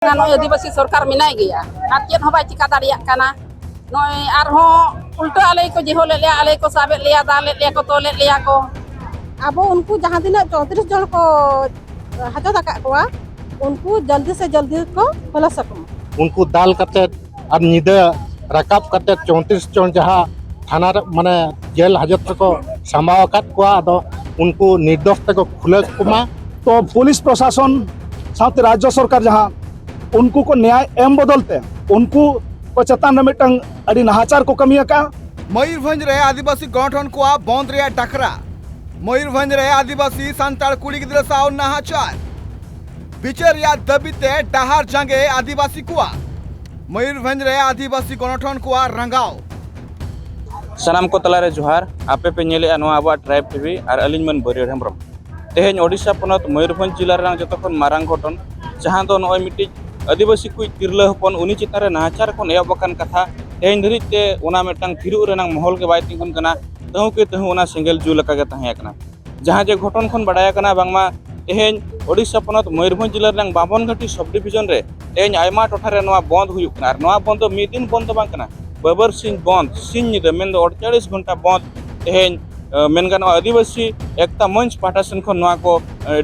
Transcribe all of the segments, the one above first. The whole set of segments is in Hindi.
आदिवासी सरकार मेनाय गया और चेद हबाय चिका दाड़िया काना नय आरहो उल्टा आले को जेहो ले लिया आले को साबे लिया दाले लिया को तोले लिया को अब उनको जहां दिन 34 जन को हाजत आका कोआ उनको जल्दी से जल्दी को खोला सकूं उनको दाल कते और निदे रकाब कते 34 जन जहां थाना माने जेल हाजत को संभाव काट कोआ अदो उनको निर्दोष को खुले कुमा तो पुलिस प्रशासन साथ राज्य सरकार जहां उनको को न्याय एम बदलते उनको को चेतान मिटंग अड़ी नाहाचार को कमिया का मयूरभंज रे आदिवासी गठन को बंद रे डाकरा मयूरभंज रे आदिवासी सांताल कुड़ी गिद्रा साव नाहाचार बिचार या दबिते डाहार जांगे आदिवासी को मयूरभंज रे आदिवासी गठन को रंगाव सानाम को तलारे जोहार आपे पे नेले अनवा आबा ट्राइब टीवी और अलिन मन बरियर हेम्ब्रम तेहेन ओडिशा पनत मयूरभंज जिला रंग जतखन मारांग घटन जहां दो नय मिटी आदिवासी को तिरला हपन उनी चितारे नाहाचार को एबकान कथा तेहेन धरिते ओना मेटांग फिरु रेनांग महल के बाय तिंगुन कना तहु के तहु ओना सिंगल जू लका के तहे कना जहां जे घटन खन बडाया कना बांगमा तेहेन ओडिशा पनत मयूरभंज जिला रंग बाबन घाटी सब डिविजन रे तेहेन आयमा टोठा रे नवा बंद हुयुक कना नवा बंद मिद दिन बंद बांग कना बबर सिंह बंद सिंह निद मेन 48 घंटा बंद तेहेन मेनगानो आदिवासी एकता मंच पाटा सेन खन नवा को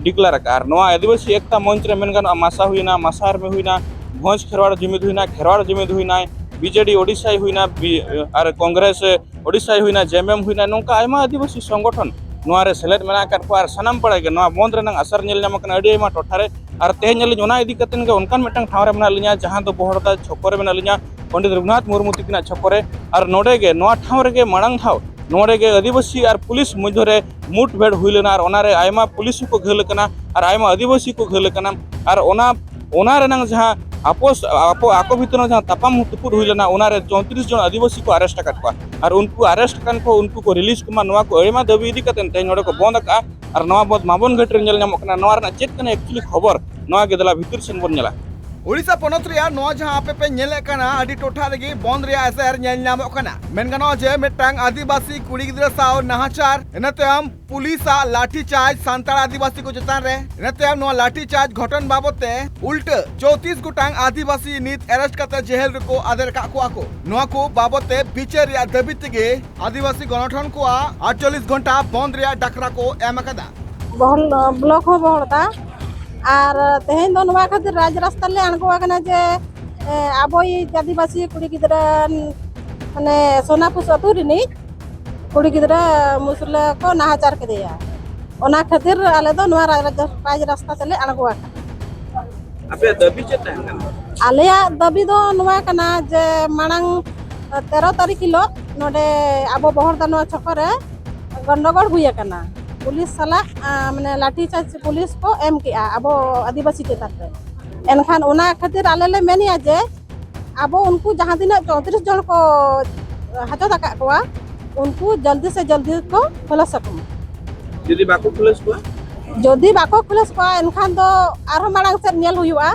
डिक्लेयर का नवा आदिवासी एकता मंच रे मेनगानो मासा हुइना मासार में हुइना भोज खेरवाड़ जुमिद हुइना खेरवाड़ जुमिद हुइना बीजेडी ओडिशा हुइना और कांग्रेस ओडिशा हुइना जेएमएम हुइना नोंका आयमा आदिवासी संगठन नवा रे सेलेद मेना कर को सनाम पड़े के नवा बंद रेना असर नेल नाम कना अडी आयमा टोठारे और तेहेन नेल ओना इदी कतेन के उनकान मिटंग ठाव रे मेना लिया जहां दो बहड़ता छकोरे मेना लिया पंडित रघुनाथ मुर्मू तिकना छकोरे और नोडे गे नवा ठाव रे के मांग ठाव नोडे गे आदिवासी और पुलिस मध्य मुठभेड़ हुईलेना और ओनारे आयमा पुलिस को घल कना और आयमा आदिवासी को घल कना और ओना रेनांग जहां आपोस आको भीतर जहां तापाम तुपुर हुईलेना ओनारे 34 जन आदिवासी को अरेस्ट काट को और उनको अरेस्ट कान को उनको रिलीज कुमा नवा को आयमा दबी इदी कतेन ते नोडे को बंद का और नवा बंद माबन घाट रे नेल नाम कना नवा रना चेक कना एक्चुअली खबर नवा गेदला भीतर सेन बन नेला ओडिशा पनत रिया नवा जहां आपे पे नेले कना अडी टोठा रेगी बंद रिया असर नेल नाम कना मेन गनो जे मिटांग आदिवासी कुड़ी गिद्रा साव नाहाचार एनते हम पुलिस लाठी चार्ज सांताल आदिवासी को चेतान रे एनते हम नवा लाठी चार्ज घटन बाबते उल्ट 34 गोटांग आदिवासी नित अरेस्ट कते जेल रको आदर का को नवा को बाबते बिचार या दबितगे आदिवासी गठन को 48 घंटा बंद रिया डाकरा को एमकदा बहल ब्लॉक हो बहलता और तेहेन दो नवा खातिर राज रास्ता ले अणगोआ कना जे आबो आदिवासी कुड़ी गिद्रा माने सोनापुर अतु रिनी कुड़ी गिद्रा मुसला को नाहाचार के दिया ओना खातिर आले दो नवा राज रास्ता से ले अणगोआ आपे दबी चेता है आलेया दबी दो नवा कना जे मांग 13 तारीख किलो नोडे आबो बहरदा नवा छकरे गंडगोल हुई कना पुलिस साला माने लाठी चार्ज पुलिस को एम के अब आदिवासी चेताते एनखान ओना खातिर आले ले मेनिया जे अब उनको जहां दिन 34 जन को हाजत आका कोआ उनको जल्दी से जल्दी को खोला सकूं यदि बाको पुलिस को जदि बाको पुलिस को एनखान दो आरो मांग से नेल हुआ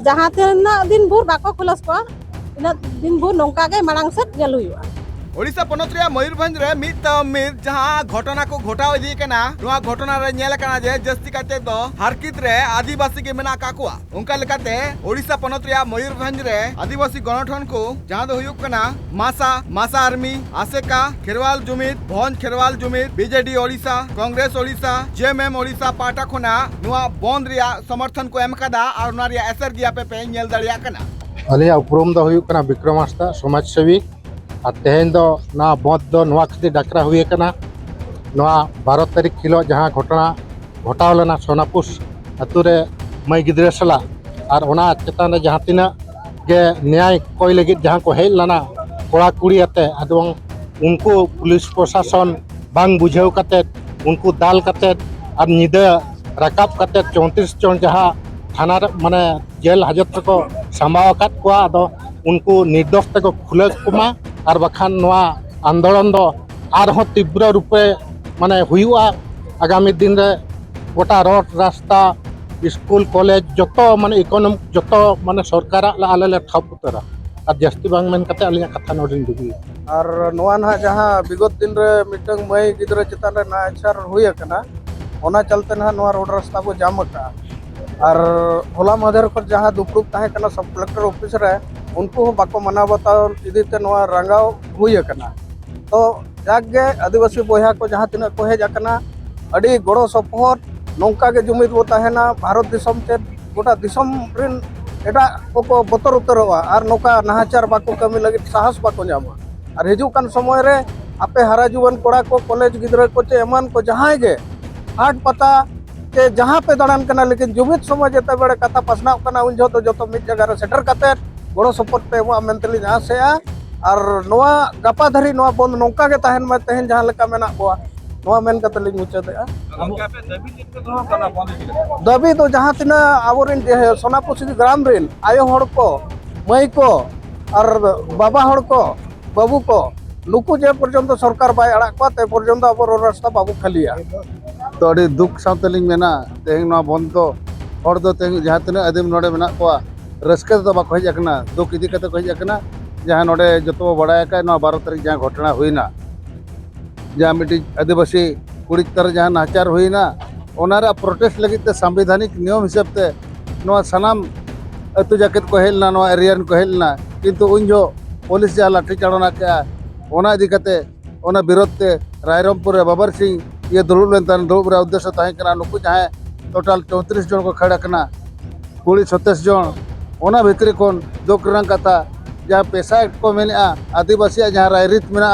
जहां दिन भर बाको पुलिस को इन दिन भर नौका के मांग से नेल हुआ ओडिशा पनत रे मयूरभंज रे मिद जहां घटना को घटाव इदी कना नवा घटना रे नेल कना जे जस्ती काते दो हरकित रे आदिवासी के मेना काकुआ उनका लेकाते ओडिशा पनत रे मयूरभंज रे आदिवासी गठन को जहां दो हुयुक कना मासा आर्मी आसेका खेरवाल जुमिद भोज खेरवाल जुमिद बीजेडी ओडिशा कांग्रेस ओडिशा जेएमएम ओडिशा पाटा खोना नवा बंद रिया समर्थन को एमकदा और नवा रिया असर गिया पे नेल दड़िया कना अलिया उपरम दो हुयुक कना विक्रम आस्था समाज सेवी और तेहेन दो ना बंद दो नवा खातिर डाकरा हुई कना नवा 12 तारीख किलो जहां घटना घटाव लेना सोनापुर अतु रे मई गिद्रा सला और ओना चेतान रे जहां तिना गे न्याय कोई लगित जहां को हेल लना कोड़ा कुड़ी आते अदों उनको पुलिस प्रशासन बांग बुझाव कते उनको दाल कते और निदे रकाब कते 34 जन जहां थाना माने जेल हाजत को संभाव काट को अदो उनको निर्दोष को खुले कुमा और बखान नवा आंदोलन दो आरहो तीव्र रूपे माने हुआ आगामी दिन रे गोटा रोड रास्ता स्कूल कॉलेज जतो माने इकोनॉमिक जतो माने सरकार आले ले ठप उतरा और जस्ती बांग मेन कते अलिया कथा नोडिन दुगी और नवा ना जहां विगत दिन रे मिटंग मई गिद्रा चेतान रे नाचार हुई कना ओना चलते ना नवा रोड रास्ता को जाम का और होला मधेर को जहाँ दुपुरुब ताहे कना सब कलेक्टर ऑफिस रे उनको बाको मना बताओ इदीते नवा रंगाव हुई कना। तो जागे आदिवासी बॉया को जहाँ तीन को हेज आकना अड़ी गड़ो सपोहट नौका के जुमिद वो ताहेना भारत दिसम से गोटा दिसम रिन एटा को बतर उतरवा और नौका नाहाचार बाको कमी लगे साहस बाको नामा और हिजू कान समय रे आपे हारा जुवन कोड़ा को कॉलेज गिद्रा को चे एमान को जहाँ गे हाट पता के जहाँ पे दड़ान कना लेकिन जुमिद समय जते बड़े कथा पसनाव कना उन जो तो मिड जगह रे सेटर कते गड़ो सपोर्ट पे एमा मेंटली जहाँ से और नोआ गपा धरी नोआ बंद नौका के तहन में तहन जहाँ लेका मेना कोआ नोआ मेन कते लिंग मुचादे दबी तो जहाँ तीना आवरिन सोनापुर ग्राम रिन आयो हड़ को मई को और बाबा हड़ को बाबू को नुकु जे पर्यंत सरकार बाय अड़ा को ते पर्यंत अब रास्ता बाबू खालिया तो अड़ी दुख सावतलिंग मेना तेहिंग ना बंद तो हड़ दो तेहिंग जहाँ तीना आदिम नोडे मेना कोआ रस्के तो बाको हेज आकना दुख इदी कते को हेज आकना जहाँ नोडे जतो बड़ाय का 12 तारीख जहाँ घटना हुईना जहाँ मिट्टी आदिवासी कुड़ी तर जहाँ नाचार हुईना ओनारा प्रोटेस्ट लगी ते संवैधानिक नियम हिसाब ते नोआ सनाम अतु जाकेत को हेलना नोआ एरियन को हेलना किंतु उन जो पुलिस जहाँ लाठी चाड़ना क्या ओना इदी कते ओना विरोध ते रायरमपुर बाबर सिंह ये दुरुब लेन दुरुब रे उद्देश्य ताहे कना नुकु जहाँ टोटल 34 जन को खड़ा कना 27 जन ओना भितरी कोन दुख रंग कथा जहाँ पेशा को मेना आदिवासी जहाँ रायरीत मेना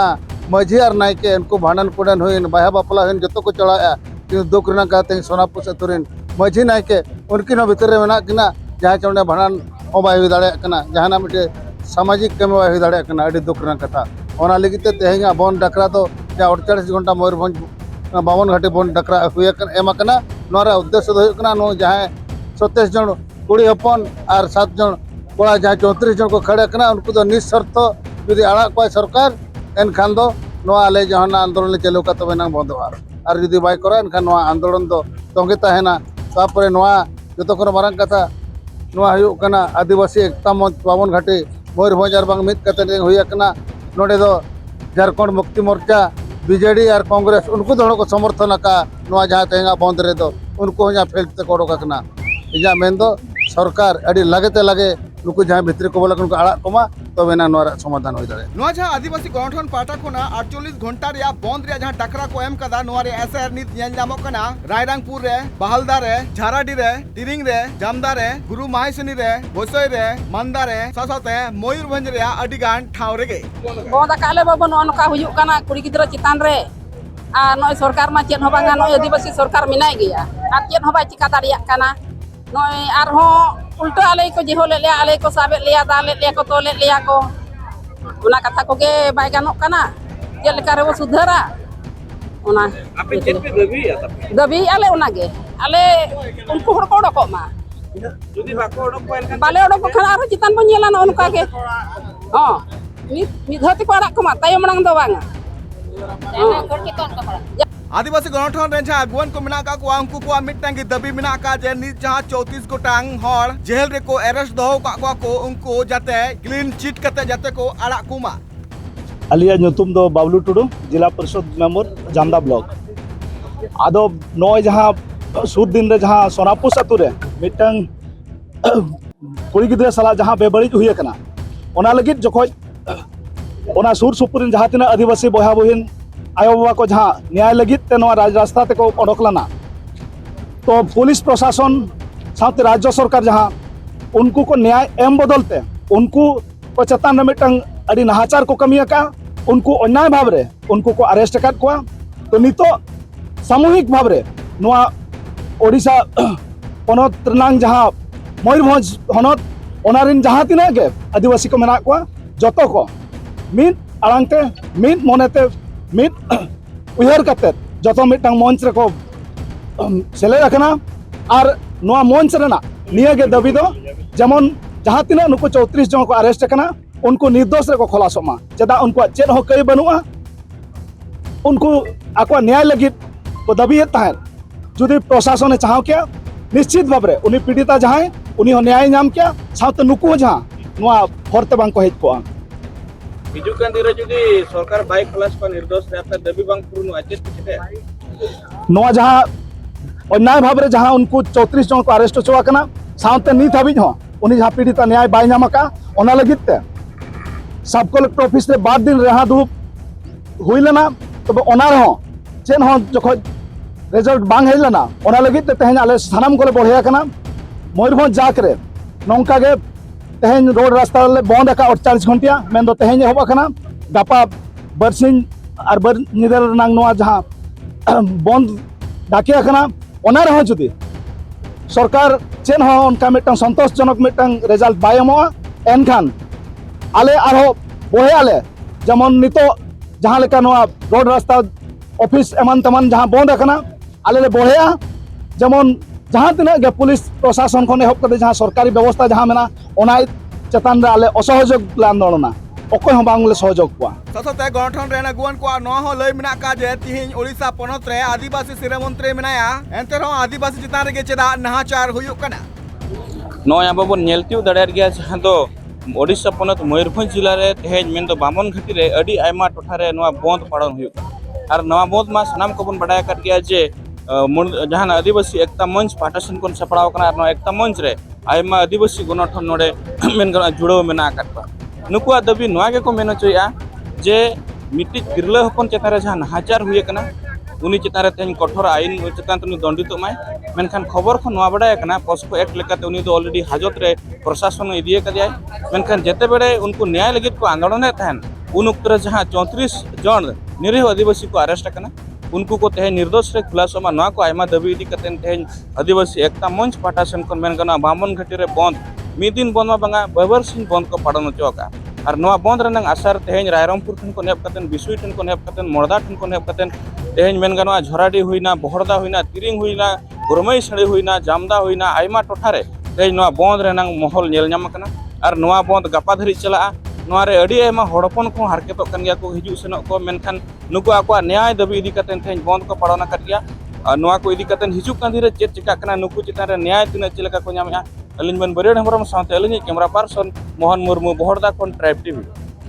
माझी और नायके उनको भांडन कुंडन हुई बाहा बापला हुई जो को चढ़ाया कि दुख रंग कहते सोनापुर अतुरीन माझी नायके उनकिन भितर मेना किना जहाँ चौड़े भांडन बै हुई दाड़ा जहाँ मिट्टे सामाजिक कमी बै हुई दाड़ा दुख रंग कथा ओना लगिते तेहें बन डाकरा तो जहाँ 48 घंटा मयूरभंज बावन घाटी बन डाकरा हुई एमकना उद्देश्य तो जहाँ 27 जन कुड़ी हपन और 7 जन कोड़ा जहाँ 34 जन को खड़े करना उनको तो निस्वार्थ जुदी आड़ा को सरकार एनखान दो नोआ आले जहां आंदोलन चालू का तबे नांग बंद और जुदी बाय करा एनखान नोआ आंदोलन दो तोंगे तहना तापरे नोआ जतो को मारंग कथा नोआ हुयु कना आदिवासी एकता मंच बावन घाटी मयूरभंज और बांग मित कते हुई कना नोडे दो झारखंड मुक्ति मोर्चा बीजेडी और कांग्रेस उनको दोनों को समर्थन का नोआ जहाँ तेंगा बंद रे दो उनको जहाँ फील्ड ते कोड़ो कना इजा मेन दो सरकार अड़ी लगते लगे नुकु जहाँ भितरी को बोला उनको आड़ा कमा तो बेना नोरा समाधान हो जाए नोआ जहाँ आदिवासी गठन पाटा खोना 48 घंटा रे बंद रे जहाँ डाकरा को एम कदा नोआ रे एसआर नीत नेल जामो कना रायरंगपुर रे बहालदा रे झाराडी रे तिरिंग रे जामदा रे गुरु माहिसनी रे बोसोय रे मांदा रे सासाते मयूरभंज रे अडिगान ठाव रेगे बंद काले बाबा नोनका हुयुक कना कुड़ी गिद्रा चितान रे आ नोय सरकार मा चेन होबांगा नोय आदिवासी सरकार मिनाय गया आ चेन होबा चिका दाड़िया कना नोय आरहो उल्टा आले को जेहो ले लिया आले को साबे लिया दाले लिया को तोले लिया को उना कथा को के बाय गानोक कना जे लेका रे वो सुधरा उना आपे चेन पे दबी आले उना गे आले उनको हड़ को डको मा जुदी बाको ओडक को एनखान बाले ओडक खना आरो चितान बन येला न उनका के हां नित धरती को आड़ा को मा ताय मणंग दो बांगा आदिवासी गठन रे जहाँ अगुवन को मेना का उनको को मिटन की दबी मेना का जे नित जहाँ 34 गोटांग हड़ जेल रे को अरेस्ट दो को उनको जाते क्लीन चिट कते जाते को आड़ा कुमा अलिया नुतुम दो बाबलू टुडू जिला परिषद मेंबर जामदा ब्लॉक आदो नय जहाँ सुर दिन रे जहाँ सोनापुर अतु रे मिटन कुड़ी गिद्रा साला जहाँ बेबड़िज हुई कना ओना लगित जखोज ओना सुर सुपुर जहाँ तीन आदिवासी बहा बहिन आयो बाबा को जहाँ न्याय लगित ते नोआ राज रास्ता ते को ओडक लना तो पुलिस प्रशासन साथ राज्य सरकार जहाँ उनको को न्याय एम बदलते उनको को चेतान रे मिटन अड़ी नाहाचार को कमी का उनको अन्याय भाव रे उनको को अरेस्ट कर को तो नितो सामूहिक भाव रे नोआ ओडिशा पनत रनांग जहाँ मयूरभंज हनत ओनारिन जहाँ तीना गे आदिवासी को मेना को जतो को मित आड़ांगते मित मोनेते मित उहर कते जतो मिटang मंच रे को सेले रखना और नोआ मंच रेना निया गे दबी दो जेमन जहाँ तीना नुको 34 जन को अरेस्ट करना उनको निर्दोष रे को खलासोमा चेदा उनको चेद हो कई बनुआ उनको आको न्याय लगी को दबी ताहें जुदी प्रशासन चाहो क्या निश्चित भाव रे उनी पीड़िता जहाँ उनी न्याय नाम क्या साथ नुको जहाँ नोआ फरते बांग को हेज को हिजू कान दिन जुदी सरकार बाइक खलास को निर्दोष रे आपता दबी बांग पुरुनु आचेत किते नोआ जहाँ अन्याय भाव जहाँ उनको 34 जन को अरेस्ट होचोना साथ नीत हाबी उन्हीं जहाँ पीड़िता न्याय बै नाम लगे सब कलेक्टर ऑफिस रे 2 दिन रहा दुरुब हुई लेना तब चेन जो रिजल्ट बांग हेज लेना लगे तेज आले सानाम को बढ़िया मयूरभंज जाक रे नौका गे तेज रोड रास्ता बंद 48 घंटिया मेन दो तेज एहबा गापा बरसिंग और बर निदर जहाँ बंद डाकिया जुदी सरकार चेन उनका मिटन संतोषजनक मिटन रिजल्ट बाय एनखान आले बढ़े आले जमन नितो जहाँ लेका रोड रास्ता ऑफिस एमान तमान जहाँ बंद आले बढ़े जमन जहाँ तीन पुलिस प्रशासन खन एहब कर जहाँ सरकारी व्यवस्था जहाँ मेना चेतान आले असहयोग आंदोलना अकय बांगले सहयोग को ससते गठन रे गुआन को न लय मेना का जे तिहिन ओडिशा पनत रे आदिवासी सिरा मंत्री मेनाया एंते रहो आदिवासी चितान रे चेदा नाहाचार हुयुक कना नय अब बन नेलतिउ दड़ेर गया जहां दो ओडिशा पनत मयूरभंज जिला रे तेज मेन दो बामन घाटी रे अडी आयमा टोठा रे नवा बंद पालन हुयुक और नवा बंद मा सनाम को बन बडाय कर गया जे जहां आदिवासी एकता मंच पाटासन कोन सपड़ाव कना और एकता मंच रे आयमा आदिवासी गणठन नोडे मेन गना जुड़ो मेना काटबा नुकुआ दबी नवा के को मेनो चोया जे मिट्टी तिरला हपन चेतारे जहां नाहाचार हुए कना उनी चेतारे तेन कठोर आईन चेतान तुनी दंडित माय मेनखान खबर खन नवा बडाय कना पस्को एक्ट लेकाते उनी दो ऑलरेडी हाजत रे प्रशासन इदिए कदिया मेनखान जेते बेडे उनको न्याय लगित को आंदोलन थान उन उक्तर जहां 34 जन निरीह आदिवासी को अरेस्ट कना उनको को तेज निर्दोष रे खुलासा मा नवा को आयमा दबी इदी कतेन तेज आदिवासी एकता मंच पाटासन कोन मेन गना बामन घाटी रे बंद मिदिन बंद बांगा बबर सिंह बंद को पाड़न चौका और नवा बंद रनंग आसार तेज रायरमपुर ठन को नेप कतेन बिसुई ठन को नेप कतेन मोरदा ठन को नेप कतेन तेज मेन गना झराडी हुईना बहरदा हुईना तिरिंग हुईना गुरमई सड़ी हुईना जामदा हुईना आयमा टोठारे तेज नवा बंद रनंग महल नेल नाम कना और नवा बंद गापा धरी चला नवा रे अडी आयमा हड़पन को हारकेतो कन गया को हिजु सेनो को मेनखान नुको आको न्याय दाबी इदी कतेन तेज बंद को पाड़ना कर गया नवा को इदी कतेन हिजु कांधी रे चेत चिका कना नुको चितान रे न्याय तिना चिलका को नामया अलिन मन बरियड हमरम साथे अलिन कैमरा पर्सन मोहन मुर्मू बहरदा कोन ट्राइब टीवी।